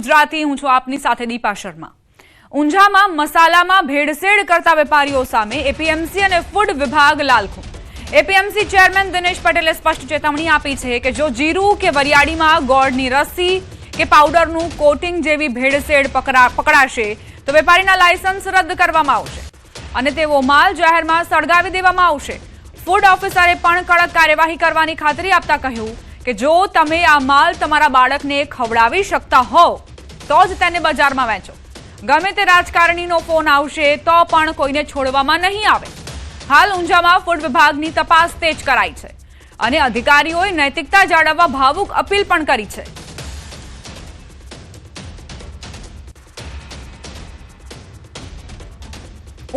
ગુજરાતી, હું છું આપની સાથે દીપા શર્મા। ઊંઝામાં મસાલામાં ભેળસેળ કરતા વેપારીઓ સામે એપીએમસી અને ફૂડ વિભાગ લાલખું। એપીએમસી ચેરમેન દિનેશ પટેલે સ્પષ્ટ ચેતવણી આપી છે કે જો જીરું કે વરિયાળીમાં ગોળની રસી કે પાવડરનું કોટિંગ જેવી ભેળસેળ પકડાશે તો વેપારીના લાયસન્સ રદ કરવામાં આવશે અને તેવો માલ જાહેરમાં સળગાવી દેવામાં આવશે। ફૂડ ઓફિસરે પણ કડક કાર્યવાહી કરવાની ખાતરી આપતા કહ્યું કે જો તમે આ માલ તમારા બાળકને ખવડાવી શકતા હો તો જ તેને બજારમાં વેચો। ગમે તે રાજકારણીનો ફોન આવશે તો પણ કોઈને છોડવામાં નહીં આવે। હાલ ઊંઝામાં ફૂડ વિભાગની તપાસ તેજ કરાઈ છે અને અધિકારીઓએ નૈતિકતા જાળવવા ભાવુક અપીલ પણ કરી છે।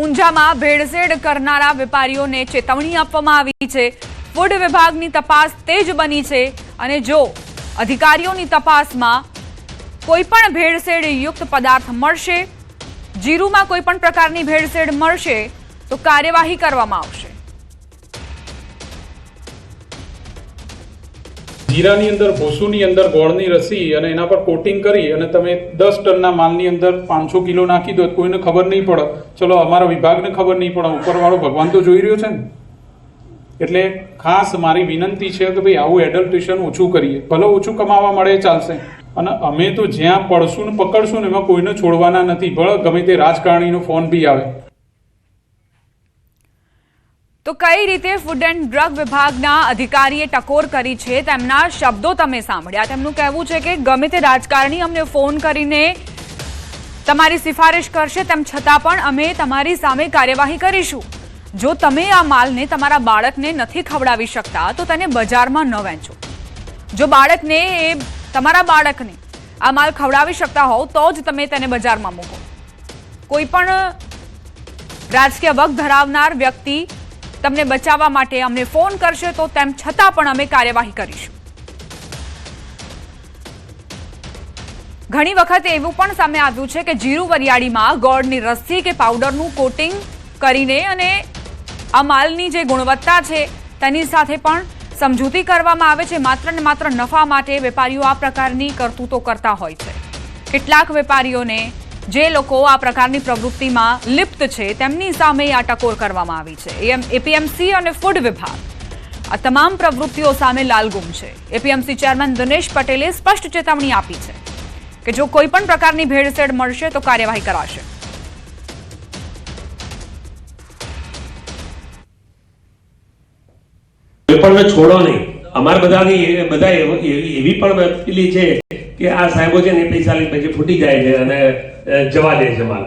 ઊંઝામાં ભેળસેળ કરનારા વેપારીઓને ચેતવણી આપવામાં આવી છે। ફૂડ વિભાગની તપાસ તેજ બની છે અને જો અધિકારીઓની તપાસમાં કોઈ પણ ભેળસેળ યુક્ત પદાર્થ મળશે, જીરુમાં કોઈ પણ પ્રકારની ભેળસેળ મળશે તો કાર્યવાહી કરવામાં આવશે। જીરાની અંદર ભૂસુની અંદર ગોળની રસી અને એના પર કોટિંગ કરી અને તમે 10 ટનના માલની અંદર 500 કિલો નાખી દો, કોઈને ખબર નહીં પડે। ચલો અમારા વિભાગને ખબર નહીં પડે, ઉપરવાળો ભગવાન તો જોઈ રહ્યો છે ને। એટલે ખાસ મારી વિનંતી છે કે ભાઈ આવું એડલ્ટ્રેશન ઓછું કરીએ। ભલે ઓછું કમાવા મળે ચાલશે, અને અમે તો જ્યાં પડશું ને પકડશું ને એમાં કોઈને છોડવાના નથી, ભલે ગમે તે રાજકારણીનો ફોન બી આવે। તો કઈ રીતે ફૂડ એન્ડ ડ્રગ વિભાગના અધિકારીએ ટકોર કરી છે તેમના શબ્દો તમે સાંભળ્યા। તેમનું કહેવું છે કે ગમે તે રાજકારણી અમને ફોન કરીને તમારી સિફારિશ કરશે તેમ છતાં પણ અમે તમારી સામે કાર્યવાહી કરીશું। જો તમે આ માલને તમારા બાળકને નથી ખવડાવી શકતા તો તેને બજારમાં ન વેચો। જો બાળકને તમારા બાળકને આ માલ ખવડાવી શકતા હોવ તો જ તમે તેને બજારમાં મૂકો। કોઈ પણ રાજકીય વગ ધરાવનાર વ્યક્તિ તમને બચાવવા માટે અમને ફોન કરશે તો તેમ છતાં પણ અમે કાર્યવાહી કરીશું। ઘણી વખત એવું પણ સામે આવ્યું છે કે જીરું વરિયાળીમાં ગોળની રસી કે પાવડરનું કોટિંગ કરીને અને આ માલની જે ગુણવત્તા છે તેની સાથે પણ સમજૂતી કરવામાં આવે છે। માત્ર ને માત્ર નફા માટે વેપારીઓ આ પ્રકારની કરતૂતો કરતા હોય છે। કેટલાક વેપારીઓને જે લોકો આ પ્રકારની પ્રવૃત્તિમાં લિપ્ત છે તેમની સામે આ ટકોર કરવામાં આવી છે। એપીએમસી અને ફૂડ વિભાગ આ તમામ પ્રવૃત્તિઓ સામે લાલગુમ છે। એપીએમસી ચેરમેન દિનેશ પટેલે સ્પષ્ટ ચેતવણી આપી છે કે જો કોઈ પણ પ્રકારની ભેળસેળ મળશે તો કાર્યવાહી કરાશે। વેપારને છોડો નહીં। અમારે બધા એવી પણ પેલી છે કે આ સાહેબો છે ને પૈસા લઈ પછી ફૂટી જાય છે અને જવા દે છે માલ।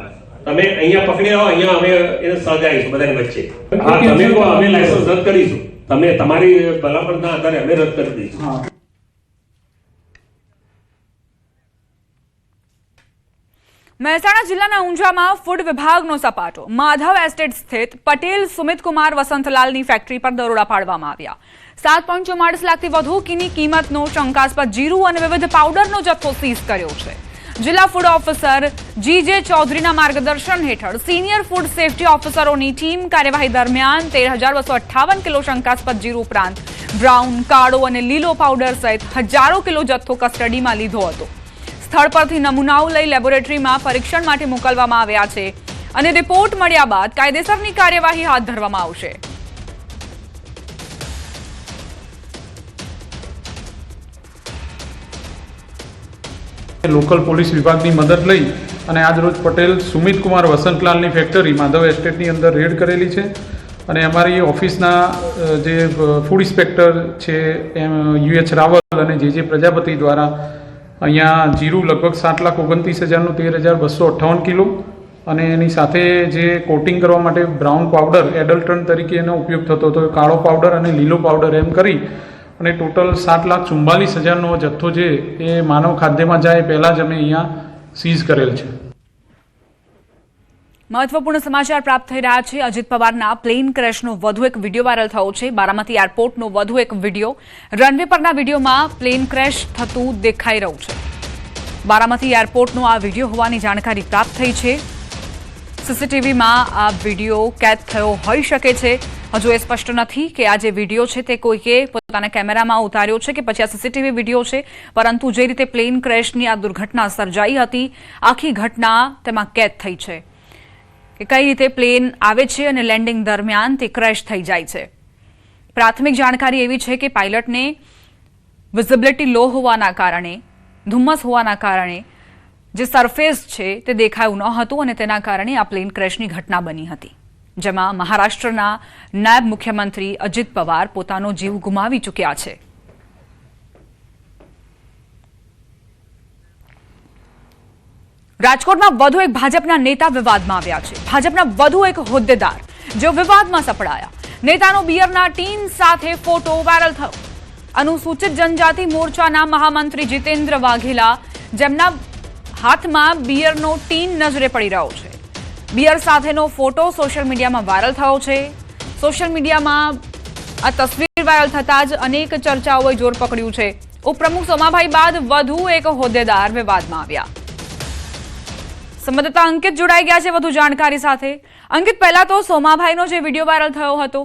તમે અહીંયા પકડી આવો, અહીંયા અમે એને સળગાવીશું બધાની વચ્ચે। હા, તમે કહો અમે લાયસન્સ રદ કરીશું, તમે તમારી ભલામણના આધારે અમે રદ કરી દઈશું। મહેસાણા જિલ્લાના ઊંઝામાં ફૂડ વિભાગનો સપાટો। માધવ એસ્ટેટ સ્થિત પટેલ સુમિતકુમાર વસંતલાલની ફેક્ટરી પર દરોડા પાડવામાં આવ્યા। 7.44 લાખથી વધુ કીની કિંમતનો શંકાસ્પદ જીરું અને વિવિધ પાવડરનો જથ્થો સીઝ કર્યો છે। જિલ્લા ફૂડ ઓફિસર જીજે ચૌધરીના માર્ગદર્શન હેઠળ સિનિયર ફૂડ સેફટી ઓફિસરોની ટીમ કાર્યવાહી દરમિયાન 13,258 કિલો શંકાસ્પદ જીરું ઉપરાંત બ્રાઉન, કાળો અને લીલો પાવડર સહિત હજારો કિલો જથ્થો કસ્ટડીમાં લીધો હતો। સ્થળ પરથી નમૂનાઓ લઈ લેબોરેટરીમાં પરીક્ષણ માટે મોકલવામાં આવ્યા છે અને રિપોર્ટ મળ્યા બાદ કાયદેસરની કાર્યવાહી હાથ ધરવામાં આવશે। લોકલ પોલીસ વિભાગની મદદ લઈ અને આજ રોજ પટેલ સુમિતકુમાર વસંતલાલની ફેક્ટરી માધવ એસ્ટેટની અંદર રેડ કરેલી છે અને અમારી ઓફિસના જે ફૂડ ઇન્સ્પેક્ટર છે એમ યુએચ રાવલ અને જે પ્રજાપતિ દ્વારા અહીંયા જીરું લગભગ 7,29,000નું 13,258 કિલો અને એની સાથે જે કોટિંગ કરવા માટે બ્રાઉન પાવડર એડલ્ટન્ટ તરીકે એનો ઉપયોગ થતો હતો, કાળો પાવડર અને લીલો પાવડર એમ કરી અને ટોટલ 7,44,000નો જથ્થો છે એ માનવ ખાદ્યમાં જાય પહેલાં જ અમે અહીંયા સીઝ કરેલ છે। મહત્વપૂર્ણ સમાચાર પ્રાપ્ત થઈ રહ્યા છે। અજીત પવારના પ્લેન ક્રેશનો વધુ એક વિડીયો વાયરલ થયો છે। બારામતી એરપોર્ટનો વધુ એક વિડીયો। રનવે પરના વિડીયોમાં પ્લેન ક્રેશ થતું દેખાઈ રહ્યું છે। બારામતી એરપોર્ટનો આ વિડીયો હોવાની જાણકારી પ્રાપ્ત થઈ છે। સીસીટીવીમાં આ વિડીયો કેદ થયો હોઈ શકે છે। હજુ એ સ્પષ્ટ નથી કે આ જે વિડીયો છે તે કોઈકે પોતાના કેમેરામાં ઉતાર્યો છે કે પછી આ સીસીટીવી વિડીયો છે, પરંતુ જે રીતે પ્લેન ક્રેશની આ દુર્ઘટના સર્જાઈ હતી, આખી ઘટના તેમાં કેદ થઈ છે કે કઈ રીતે પ્લેન આવે છે અને લેન્ડિંગ દરમિયાન તે ક્રેશ થઈ જાય છે. પ્રાથમિક જાણકારી એવી છે કે પાયલટને વિઝિબિલિટી લો હોવાના કારણે, ધુમ્મસ હોવાના કારણે જે સરફેસ છે તે દેખાયું ન હતું અને તેના કારણે આ પ્લેન ક્રેશની ઘટના બની હતી, જેમાં મહારાષ્ટ્રના નાયબ મુખ્યમંત્રી અજિત પવાર પોતાનો જીવ ગુમાવી ચૂક્યા છે. રાજકોટમાં વધુ એક ભાજપના નેતા વિવાદમાં આવ્યા છે. ભાજપના વધુ એક હોદ્દેદાર જેઓ વિવાદમાં સપડાયા. નેતાનો બિયરના ટીન સાથે ફોટો વાયરલ થયો. અનુસૂચિત જનજાતિ મોરચાના મહામંત્રી જીતેન્દ્ર વાઘેલા, જેમના હાથમાં બિયરનો ટીન નજરે પડી રહ્યો છે. બિયર સાથેનો ફોટો સોશિયલ મીડિયામાં વાયરલ થયો છે. સોશિયલ મીડિયામાં આ તસવીર વાયરલ થતાં જ અનેક ચર્ચાઓએ જોર પકડ્યું છે. ઉપપ્રમુખ સોમાભાઈ બાદ વધુ એક હોદ્દેદાર વિવાદમાં આવ્યા. સંવાદદાતા અંકિત જોડાઈ ગયા છે વધુ જાણકારી સાથે. અંકિત, પહેલા તો સોમાભાઈનો જે વિડીયો વાયરલ થયો હતો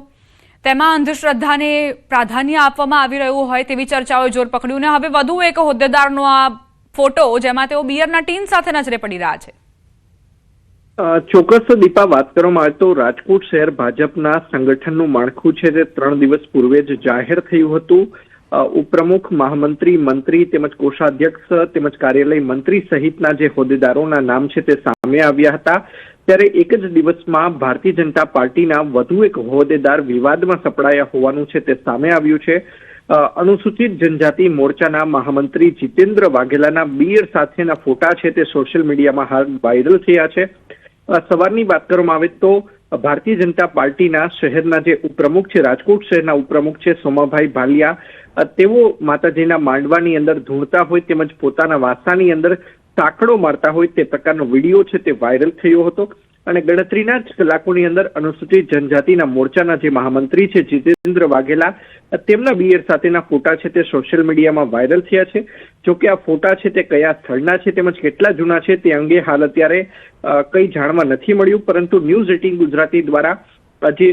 તેમાં અંધશ્રદ્ધાને પ્રાધાન્ય આપવામાં આવી રહ્યું હોય તેવી ચર્ચાઓએ જોર પકડ્યું, ને હવે વધુ એક હોદ્દેદારનો આ ફોટો જેમાં તેઓ બિયરના ટીન સાથે નજરે પડી રહ્યા છે. ચોક્કસ દીપા, વાત કરવામાં આવે તો રાજકોટ શહેર ભાજપના સંગઠનનું માળખું છે તે 3 દિવસ પૂર્વે જ જાહેર થયું હતું. ઉપપ્રમુખ, મહામંત્રી, મંત્રી તેમજ કોષાધ્યક્ષ તેમજ કાર્યાલય મંત્રી સહિતના જે હોદ્દેદારોના નામ છે તે સામે આવ્યા હતા. ત્યારે એક જ દિવસમાં ભારતીય જનતા પાર્ટીના વધુ એક હોદ્દેદાર વિવાદમાં સપડાયા હોવાનું છે તે સામે આવ્યું છે. અનુસૂચિત જનજાતિ મોરચાના મહામંત્રી જીતેન્દ્ર વાઘેલાના બિયર સાથેના ફોટા છે તે સોશિયલ મીડિયામાં હાલ વાયરલ થયા છે. સવારની વાત કરવામાં આવે તો ભારતીય જનતા પાર્ટીના શહેરના જે ઉપપ્રમુખ છે, રાજકોટ શહેરના ઉપપ્રમુખ છે સોમાભાઈ ભાલિયા, તેઓ માતાજીના માંડવાની અંદર ધૂણતા હોય તેમજ પોતાના વાસાની અંદર સાંકળો મારતા હોય તે પ્રકારનો વિડીયો છે તે વાયરલ થયો હતો. અને ગણતરીના જ કલાકોની અંદર અનુસૂચિત જનજાતિના મોરચાના જે મહામંત્રી છે જીતેન્દ્ર વાઘેલા, તેમના બિયર સાથેના ફોટા છે તે સોશિયલ મીડિયામાં વાયરલ થયા છે. જોકે આ ફોટા છે તે કયા સ્થળના છે તેમજ કેટલા જૂના છે તે અંગે હાલ અત્યારે કંઈ જાણવા નથી મળ્યું, પરંતુ ન્યૂઝ 18 ગુજરાતી દ્વારા જે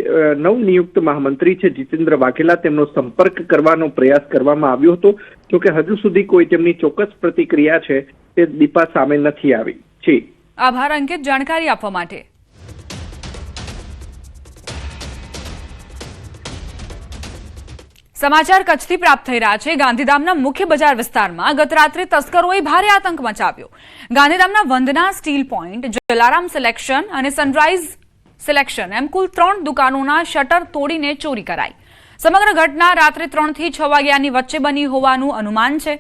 નવનિયુક્ત મહામંત્રી છે જીતેન્દ્ર વાઘેલા, તેમનો સંપર્ક કરવાનો પ્રયાસ કરવામાં આવ્યો હતો. જોકે હજુ સુધી કોઈ તેમની ચોક્કસ પ્રતિક્રિયા છે તે દીપા સામે નથી આવી છે. આભાર અંકિત, જાણકારી આપવા માટે. સમાચાર કચ્છથી પ્રાપ્ત થઈ રહ્યા છે. ગાંધીધામના મુખ્ય બજાર વિસ્તારમાં ગત રાત્રે તસ્કરોએ ભારે આતંક મચાવ્યો. ગાંધીધામના વંદના સ્ટીલ પોઈન્ટ, જલારામ સિલેક્શન અને સનરાઈઝ સિલેક્શન એમ કુલ 3 દુકાનોના શટર તોડીને ચોરી કરાઈ. સમગ્ર ઘટના રાત્રે 3 થી 6 વાગ્યાની વચ્ચે બની હોવાનું અનુમાન છે.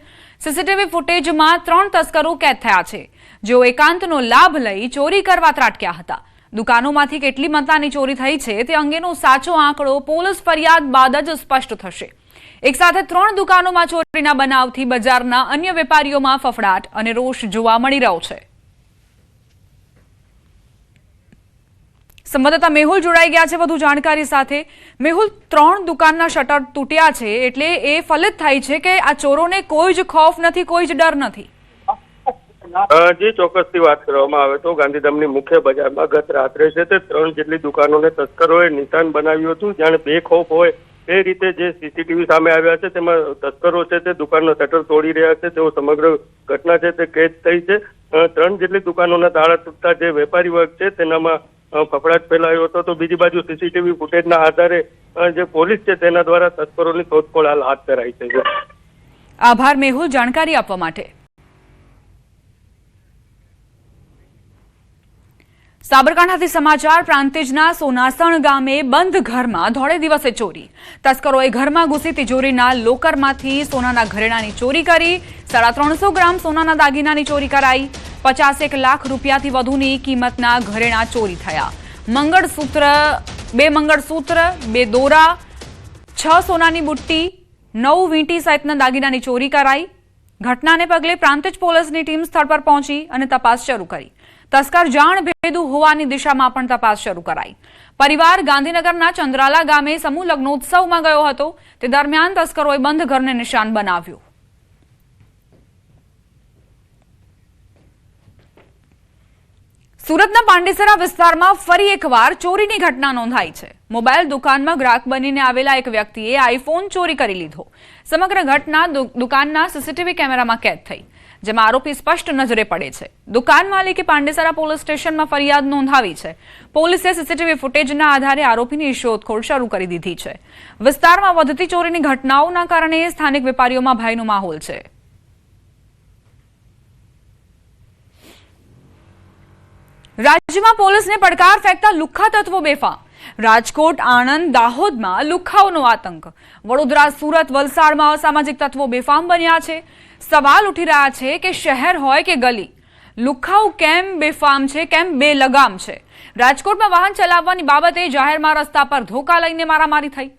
સીસીટીવી ફૂટેજમાં 3 તસ્કરો કેદ થયા છે, જેઓ એકાંતનો લાભ લઈ ચોરી કરવા ત્રાટક્યા હતા. દુકાનોમાંથી કેટલી મતાની ચોરી થઈ છે તે અંગેનો સાચો આંકડો પોલીસ ફરિયાદ બાદ જ સ્પષ્ટ થશે. એક સાથે 3 દુકાનોમાં ચોરીના બનાવથી બજારના અન્ય વેપારીઓમાં ફફડાટ અને રોષ જોવા મળી રહ્યો છે. સંવાદદાતા મેહુલ જોડાઈ ગયા છે વધુ જાણકારી સાથે. મેહુલ, 3 દુકાનના શટર તૂટ્યા છે એટલે એ ફલિત થાય છે કે આ ચોરોને કોઈ જ ખૌફ નથી, કોઈ જ ડર નથી. જે ચોક્કસથી વાત કરવામાં આવે તો ગાંધીધામની મુખ્ય બજારમાં ગત રાત્રે છે તે 3 જેટલી દુકાનોને તસ્કરોએ નિશાન બનાવ્યું હતું. જાણે બેખૌફ હોય એ રીતે જે સીસીટીવી સામે આવ્યા છે તેમાં તસ્કરો છે તે દુકાનનો શટર તોડી રહ્યા છે. તેઓ સમગ્ર ઘટના છે તે કેદ થઈ છે. 3 જેટલી દુકાનોના તાળા તૂટતા જે વેપારી વર્ગ છે તેનામાં ફફડાટ ફેલાયો હતો. તો બીજી બાજુ સીસીટીવી ફૂટેજના આધારે જે પોલીસ છે તેના દ્વારા તસ્કરોની શોધખોળ હાલ હાથ ધરાઈ છે. આભાર મેહુલ, જાણકારી આપવા માટે. સાબરકાંઠાથી સમાચાર. પ્રાંતિજના સોનાસણ ગામે બંધ ઘરમાં ધોળે દિવસે ચોરી. તસ્કરોએ ઘરમાં ઘૂસી તિજોરીના લોકરમાંથી સોનાના ઘરેણાની ચોરી કરી. 350 ગ્રામ સોનાના દાગીનાની ચોરી કરાઈ. 51 લાખ રૂપિયાથી વધુની કિંમતના ઘરેણા ચોરી થયા. મંગળસૂત્ર, 2 મંગળસૂત્ર, 2 દોરા, 6 સોનાની બુટ્ટી, 9 વીંટી સહિતના દાગીનાની ચોરી કરાઈ. ઘટનાને પગલે પ્રાંતિજ પોલીસની ટીમ સ્થળ પર પહોંચી અને તપાસ શરૂ કરી. તસ્કર જાણ ભેદુ હોવાની દિશામાં પણ તપાસ શરૂ કરાઈ. પરિવાર ગાંધીનગરના ચંદ્રાલા ગામે સમૂહ લગ્નોત્સવમાં ગયો હતો. તે દરમિયાન તસ્કરોએ બંધ ઘરને નિશાન બનાવ્યું. સુરતના પાંડેસરા વિસ્તારમાં ફરી એકવાર ચોરીની ઘટના નોંધાઈ છે. મોબાઈલ દુકાનમાં ગ્રાહક બનીને આવેલા એક વ્યક્તિએ આઈફોન ચોરી કરી લીધો. સમગ્ર ઘટના દુકાનના સીસીટીવી કેમેરામાં કેદ થઈ, જેમાં આરોપી સ્પષ્ટ નજરે પડે છે. દુકાન માલિકે પાંડેસરા પોલીસ સ્ટેશનમાં ફરિયાદ નોંધાવી છે. પોલીસે સીસીટીવી ફૂટેજના આધારે આરોપીની શોધખોળ શરૂ કરી દીધી છે. વિસ્તારમાં વધતી ચોરીની ઘટનાઓના કારણે સ્થાનિક વેપારીઓમાં ભયનો માહોલ છે. રાજ્યમાં પોલીસને પડકાર ફેંકતા લુખ્ખા તત્વો બેફામ. રાજકોટ, આણંદ, દાહોદમાં લુખ્ખાઓનો આતંક. વડોદરા, સુરત, વલસાડમાં અસામાજિક તત્વો બેફામ બન્યા છે. સવાલ ઉઠી રહ્યા છે કે શહેર હોય કે ગલી, લુખ્ખાઓ કેમ બેફામ છે, કેમ બેલગામ છે. રાજકોટમાં વાહન ચલાવવાની બાબતે જાહેરમાં રસ્તા પર ધોકા લઈને મારામારી થઈ.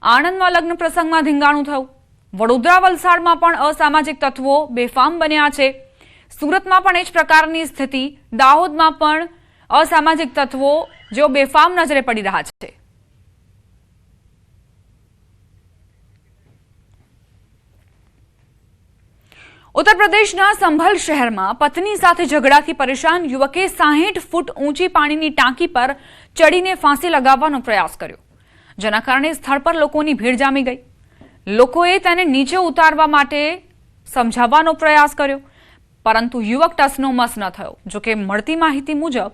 આણંદમાં લગ્ન પ્રસંગમાં ધીંગાણું થયું. વડોદરા, વલસાડમાં પણ અસામાજિક તત્વો બેફામ બન્યા છે. સુરતમાં પણ એ જ પ્રકારની સ્થિતિ. દાહોદમાં પણ અસામાજિક તત્વો જેઓ બેફામ નજરે પડી રહ્યા છે. ઉત્તર પ્રદેશના સંભલ શહેરમાં પત્ની સાથે ઝઘડાથી પરેશાન યુવકે 60 ફૂટ ઊંચી પાણીની ટાંકી પર ચડીને ફાંસી લગાવવાનો પ્રયાસ કર્યો, જેના કારણે સ્થળ પર લોકોની ભીડ જામી ગઈ. લોકોએ તેને નીચે ઉતારવા માટે સમજાવવાનો પ્રયાસ કર્યો, પરંતુ યુવક ટસનો મસ ન થયો. જોકે મળતી માહિતી મુજબ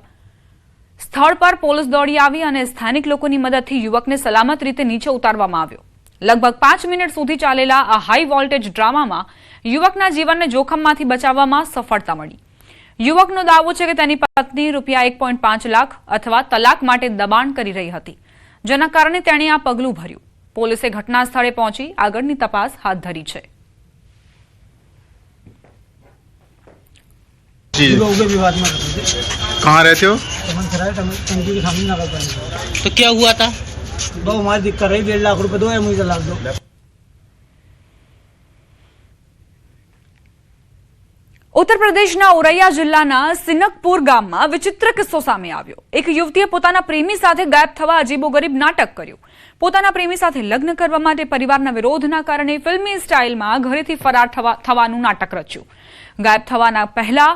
સ્થળ પર પોલીસ દોડી આવી અને સ્થાનિક લોકોની મદદથી યુવકને સલામત રીતે નીચે ઉતારવામાં આવ્યો. લગભગ 5 મિનિટ સુધી ચાલેલા આ હાઈ વોલ્ટેજ ડ્રામામાં યુવકના જીવનને જોખમમાંથી બચાવવામાં સફળતા મળી. યુવકનો દાવો છે કે તેની પત્ની ₹1.5 લાખ અથવા તલાક માટે દબાણ કરી રહી હતી, જેના કારણે તેણે આ પગલું ભર્યું. પોલીસે ઘટના સ્થળે પહોંચી આગળની તપાસ હાથ ધરી છે. विवाद में कहाँ रहते हो? टंकी के सामने नगर पालिका। तो क्या हुआ था? दो हमारी दिक्कत रही, 1.5 लाख रुपए दो है, मुझे लाख दो। ઉત્તર પ્રદેશના ઓરૈયા જિલ્લાના સિનકપુર ગામમાં વિચિત્ર કિસ્સો સામે આવ્યો. એક યુવતીએ પોતાના પ્રેમી સાથે ગાયબ થવા અજીબોગરીબ નાટક કર્યું. પોતાના પ્રેમી સાથે લગ્ન કરવા માટે પરિવારના વિરોધના કારણે ફિલ્મી સ્ટાઇલમાં ઘરેથી ફરાર થવાનું નાટક રચ્યું. ગાયબ થવાના પહેલા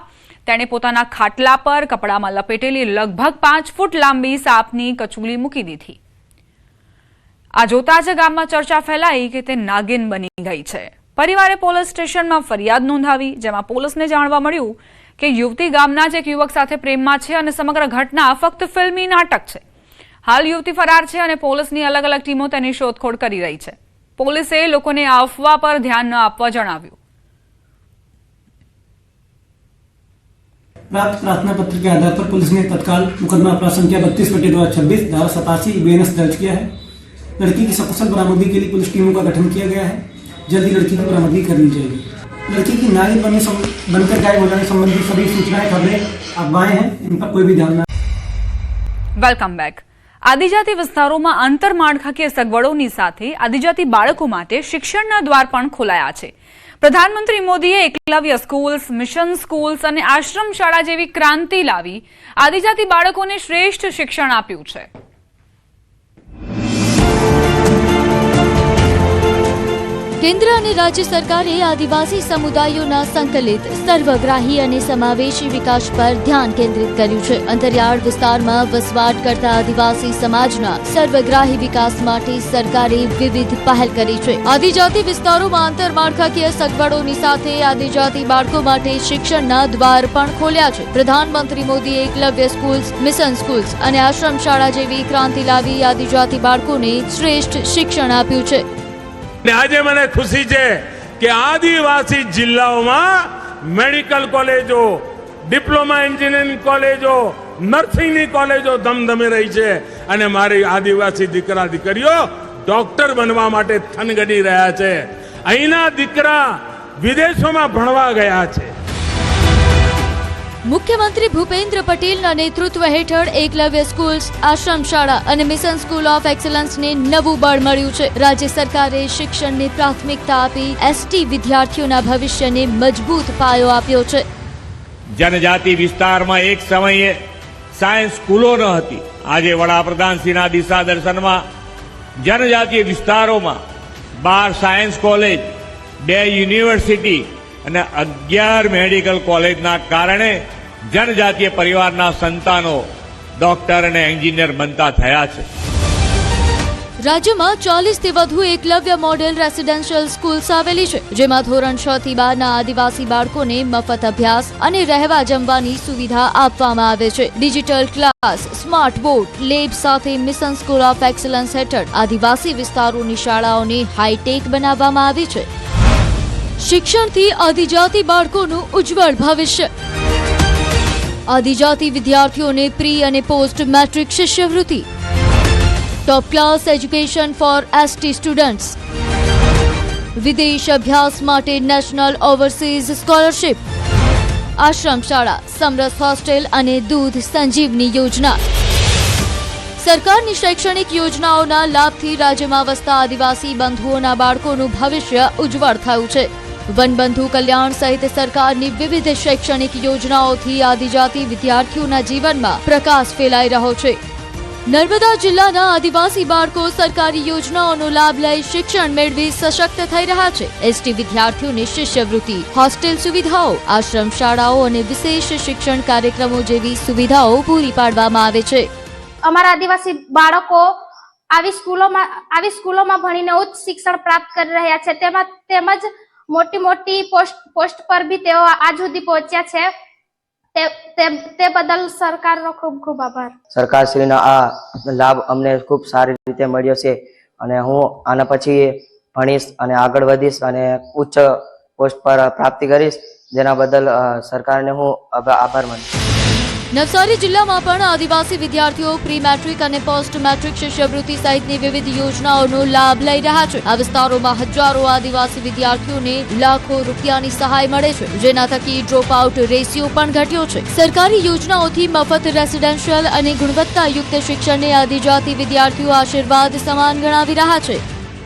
તેણે પોતાના ખાટલા પર કપડામાં લપેટેલી લગભગ 5 ફૂટ લાંબી સાપની કચુલી મૂકી દીધી. આ જોતા જ ગામમાં ચર્ચા ફેલાઈ કે તે નાગિન બની ગઈ છે. પરિવારે પોલીસ સ્ટેશનમાં ફરિયાદ નોંધાવી, જેમાં પોલીસને જાણવા મળ્યું કે યુવતી ગામના જ એક યુવક સાથે પ્રેમમાં છે અને સમગ્ર ઘટના ફક્ત ફિલ્મી નાટક છે. હાલ યુવતી ફરાર છે અને પોલીસની અલગ અલગ ટીમો તેની શોધખોળ કરી રહી છે. પોલીસે લોકોને આ અફવા પર ધ્યાન ન આપવા જણાવ્યું. प्राप्त प्रार्थना पत्र के आधार पर पुलिस ने तत्काल मुकदमा अपराध संख्या 32/2026 धारा 87 BNS दर्ज किया है. लड़की की सकुशल बरामदगी के लिए पुलिस टीमों का गठन किया गया है. जल्दी लड़की की बरामदगी कर ली जाएगी. लड़की की नागिन बनकर गायब हो जाने संबंधी सभी सूचनाएं, खबरें, अफवाहें हैं, इन पर कोई भी ध्यान न. Welcome back. આદિજાતિ વિસ્તારોમાં આંતરમાળખાકીય સગવડોની સાથે આદિજાતિ બાળકો માટે શિક્ષણના દ્વાર પણ ખોલાયા છે. પ્રધાનમંત્રી મોદીએ એકલવ્ય સ્કૂલ્સ, મિશન સ્કૂલ્સ અને આશ્રમ શાળા જેવી ક્રાંતિ લાવી આદિજાતિ બાળકોને શ્રેષ્ઠ શિક્ષણ આપ્યું છે. કેન્દ્ર અને રાજ્ય સરકારે આદિવાસી સમુદાયોના સંકલિત, સર્વગ્રાહી અને સમાવેશી વિકાસ પર ધ્યાન કેન્દ્રિત કર્યું છે. અંતરિયાળ વિસ્તારમાં વસવાટ કરતા આદિવાસી સમાજના સર્વગ્રાહી વિકાસ માટે સરકારે વિવિધ પહેલ કરી છે. આદિજાતિ વિસ્તારોમાં આંતરમાળખાકીય સગવડોની સાથે આદિજાતિ બાળકો માટે શિક્ષણના દ્વાર પણ ખોલ્યા છે. પ્રધાનમંત્રી મોદીએ એકલવ્ય સ્કૂલ્સ, મિશન સ્કૂલ્સ અને આશ્રમ શાળા જેવી ક્રાંતિ લાવી આદિજાતિ બાળકોને શ્રેષ્ઠ શિક્ષણ આપ્યું છે. આજે મને ખુશી છે કે આદિવાસી જિલ્લાઓમાં મેડિકલ કોલેજો, ડિપ્લોમા એન્જિનિયરિંગ કોલેજો, નર્સિંગની કોલેજો ધમધમી રહી છે અને મારી આદિવાસી દીકરા દીકરીઓ ડોક્ટર બનવા માટે થનગની રહ્યા છે. અહીંના દીકરા વિદેશોમાં ભણવા ગયા છે. મુખ્યમંત્રી ભૂપેન્દ્ર પટેલના નેતૃત્વ હેઠળ એકલવ્ય સ્કૂલ્સ, આશ્રમ શાળા અને મિશન સ્કૂલ ઓફ એક્સલન્સને નવું બળ મળ્યું છે. રાજ્ય સરકારે શિક્ષણને પ્રાથમિકતા આપી એસટી વિદ્યાર્થીઓના ભવિષ્યને મજબૂત પાયો આપ્યો છે. જનજાતિ વિસ્તારમાં એક સમયે સાયન્સ સ્કૂલો ન હતી. આજે વડાપ્રધાનશ્રીના દિશા દર્શનમાં જનજાતીય વિસ્તારોમાં 12 સાયન્સ કોલેજ, 2 યુનિવર્સિટી અને 11 મેડિકલ કોલેજના કારણે જનજાતીય પરિવારના સંતાનો ડોક્ટર અને એન્જિનિયર બનતા થયા છે. રાજ્યમાં 40 થી વધુ એકલવ્ય મોડેલ રેસિડેન્શિયલ સ્કૂલ્સ આવેલી છે, જેમાં ધોરણ 6 થી 12 ના આદિવાસી બાળકોને મફત અભ્યાસ અને રહેવા જમવાની સુવિધા આપવામાં આવે છે. Digital class, smart board, lab સાથે મિશન સ્કૂલ ઓફ એક્સલન્સ હેઠળ આદિવાસી વિસ્તારોની શાળાઓને હાઈટેક બનાવવામાં આવી છે. શિક્ષણથી આદિજાતિ બાળકોનું ઉજ્જવળ ભવિષ્ય. આદિજાતિ વિદ્યાર્થીઓને પ્રી અને પોસ્ટ મેટ્રિક શિષ્યવૃત્તિ. Top class education four ST students. વિદેશ અભ્યાસ માટે નેશનલ ઓવરસીઝ સ્કોલરશિપ. આશ્રમ શાળા, સમરસ હોસ્ટેલ અને દૂધ સંજીવની યોજના. સરકારની શૈક્ષણિક યોજનાઓના લાભથી રાજ્યમાં વસતા આદિવાસી બંધુઓના બાળકોનું ભવિષ્ય ઉજ્જવળ થયું છે. વનબંધુ કલ્યાણ સહિત સરકારની વિવિધ શૈક્ષણિક યોજનાઓથી આદિજાતિ વિદ્યાર્થીઓના જીવનમાં પ્રકાશ ફેલાઈ રહ્યો છે. નર્મદા જિલ્લાના આદિવાસી બાળકો સરકારી યોજનાઓનો લાભ લઈ શિક્ષણ મેળવી સશક્ત થઈ રહ્યા છે. એસટી વિદ્યાર્થીઓને શિષ્યવૃત્તિ, હોસ્ટેલ સુવિધાઓ, આશ્રમ શાળાઓ અને વિશેષ શિક્ષણ કાર્યક્રમો જેવી સુવિધાઓ પૂરી પાડવામાં આવે છે. અમારા આદિવાસી બાળકો આવી સ્કૂલોમાં ભણીને ઉચ્ચ શિક્ષણ પ્રાપ્ત કરી રહ્યા છે. તેમજ મોટી પોસ્ટ પર બી તેઓ આજ સુધી પહોંચ્યા છે. તે બદલ સરકારનો ખૂબ ખૂબ આભાર. સરકારશ્રીનો આ લાભ અમને ખૂબ સારી રીતે મળ્યો છે અને હું આના પછી ભણીશ અને આગળ વધીશ અને ઉચ્ચ પોસ્ટ પર પ્રાપ્તિ કરીશ, જેના બદલ સરકારને હું આભાર માનું. નવસારી જિલ્લામાં પણ આદિવાસી વિદ્યાર્થીઓ પ્રી મેટ્રિક અને પોસ્ટ મેટ્રિક શિષ્યવૃત્તિ સહિતની વિવિધ યોજનાઓનો લાભ લઈ રહ્યા છે. આ વિસ્તારોમાં હજારો આદિવાસી વિદ્યાર્થીઓને લાખો રૂપિયાની સહાય મળે છે, જેના થકી ડ્રોપ આઉટ રેશિયો પણ ઘટ્યો છે. સરકારી યોજનાઓથી મફત રેસિડેન્શિયલ અને ગુણવત્તાયુક્ત શિક્ષણને આદિજાતિ વિદ્યાર્થીઓ આશીર્વાદ સમાન ગણાવી રહ્યા છે.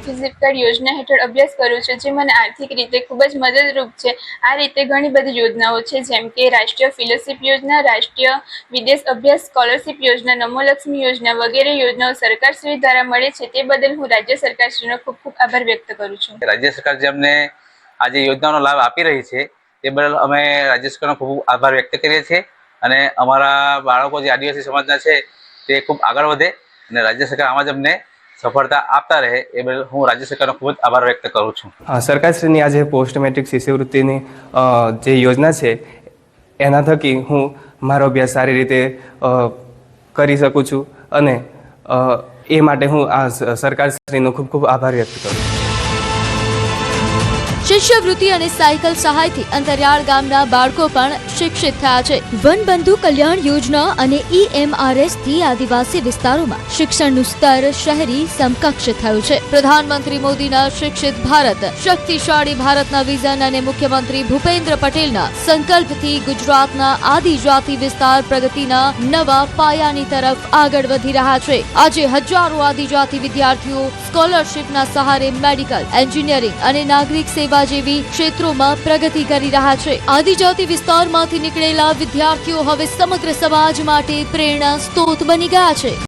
ફિઝિકલ યોજના હેઠળ અભ્યાસ કરું છું, જે મને આર્થિક રીતે ખૂબ જ મદદરૂપ છે. આ રીતે ઘણી બધી યોજનાઓ છે, જેમ કે રાષ્ટ્રીય ફેલોશિપ યોજના, રાષ્ટ્રીય વિદેશ અભ્યાસ સ્કોલરશિપ યોજના, નમોલક્ષ્મી યોજના વગેરે યોજનાઓ સરકારશ્રી દ્વારા મળે છે. તે બદલ હું રાજ્ય સરકારશ્રીનો ખૂબ ખૂબ આભાર વ્યક્ત કરું છું. રાજ્ય સરકાર જે અમને આજે યોજનાનો લાભ આપી રહી છે તે બદલ અમે રાજ્ય સરકારનો ખૂબ આભાર વ્યક્ત કરીએ છીએ અને અમારા બાળકો જે આદિવાસી સમાજના છે તે ખૂબ આગળ વધે અને રાજ્ય સરકાર આમાં જ અમને સફળતા આપતા રહે એ બદલ હું રાજ્ય સરકારનો ખૂબ જ આભાર વ્યક્ત કરું છું. સરકારશ્રીની આજે પોસ્ટ મેટ્રિક શિષ્યવૃત્તિની જે યોજના છે એના થકી હું મારો અભ્યાસ સારી રીતે કરી શકું છું અને એ માટે હું આ સરકારશ્રીનો ખૂબ ખૂબ આભાર વ્યક્ત કરું છું. શિષ્યવૃત્તિ અને સાયકલ સહાયથી અંતરિયાળ ગામના બાળકો પણ શિક્ષિત થયા છે. વનબંધુ કલ્યાણ યોજના અને EMRS થી આદિવાસી વિસ્તારોમાં શિક્ષણનું સ્તર શહેરી સમકક્ષ થયું છે. પ્રધાનમંત્રી મોદીના શિક્ષિત ભારત, શક્તિશાળી ભારતના વિઝન અને મુખ્યમંત્રી ભૂપેન્દ્ર પટેલના સંકલ્પથી ગુજરાતના આદિજાતિ વિસ્તાર પ્રગતિના નવા પાયાની તરફ આગળ વધી રહ્યા છે. આજે હજારો આદિજાતિ વિદ્યાર્થીઓ સ્કોલરશિપના સહારે મેડિકલ, એન્જિનિયરિંગ અને નાગરિક સેવા જેવી ક્ષેત્રોમાં પ્રગતિ કરી રહ્યા છે. આદિજાતિ વિસ્તારમાંથી નીકળેલા વિદ્યાર્થીઓ હવે સમગ્ર સમાજ માટે પ્રેરણા સ્ત્રોત બની ગયા છે.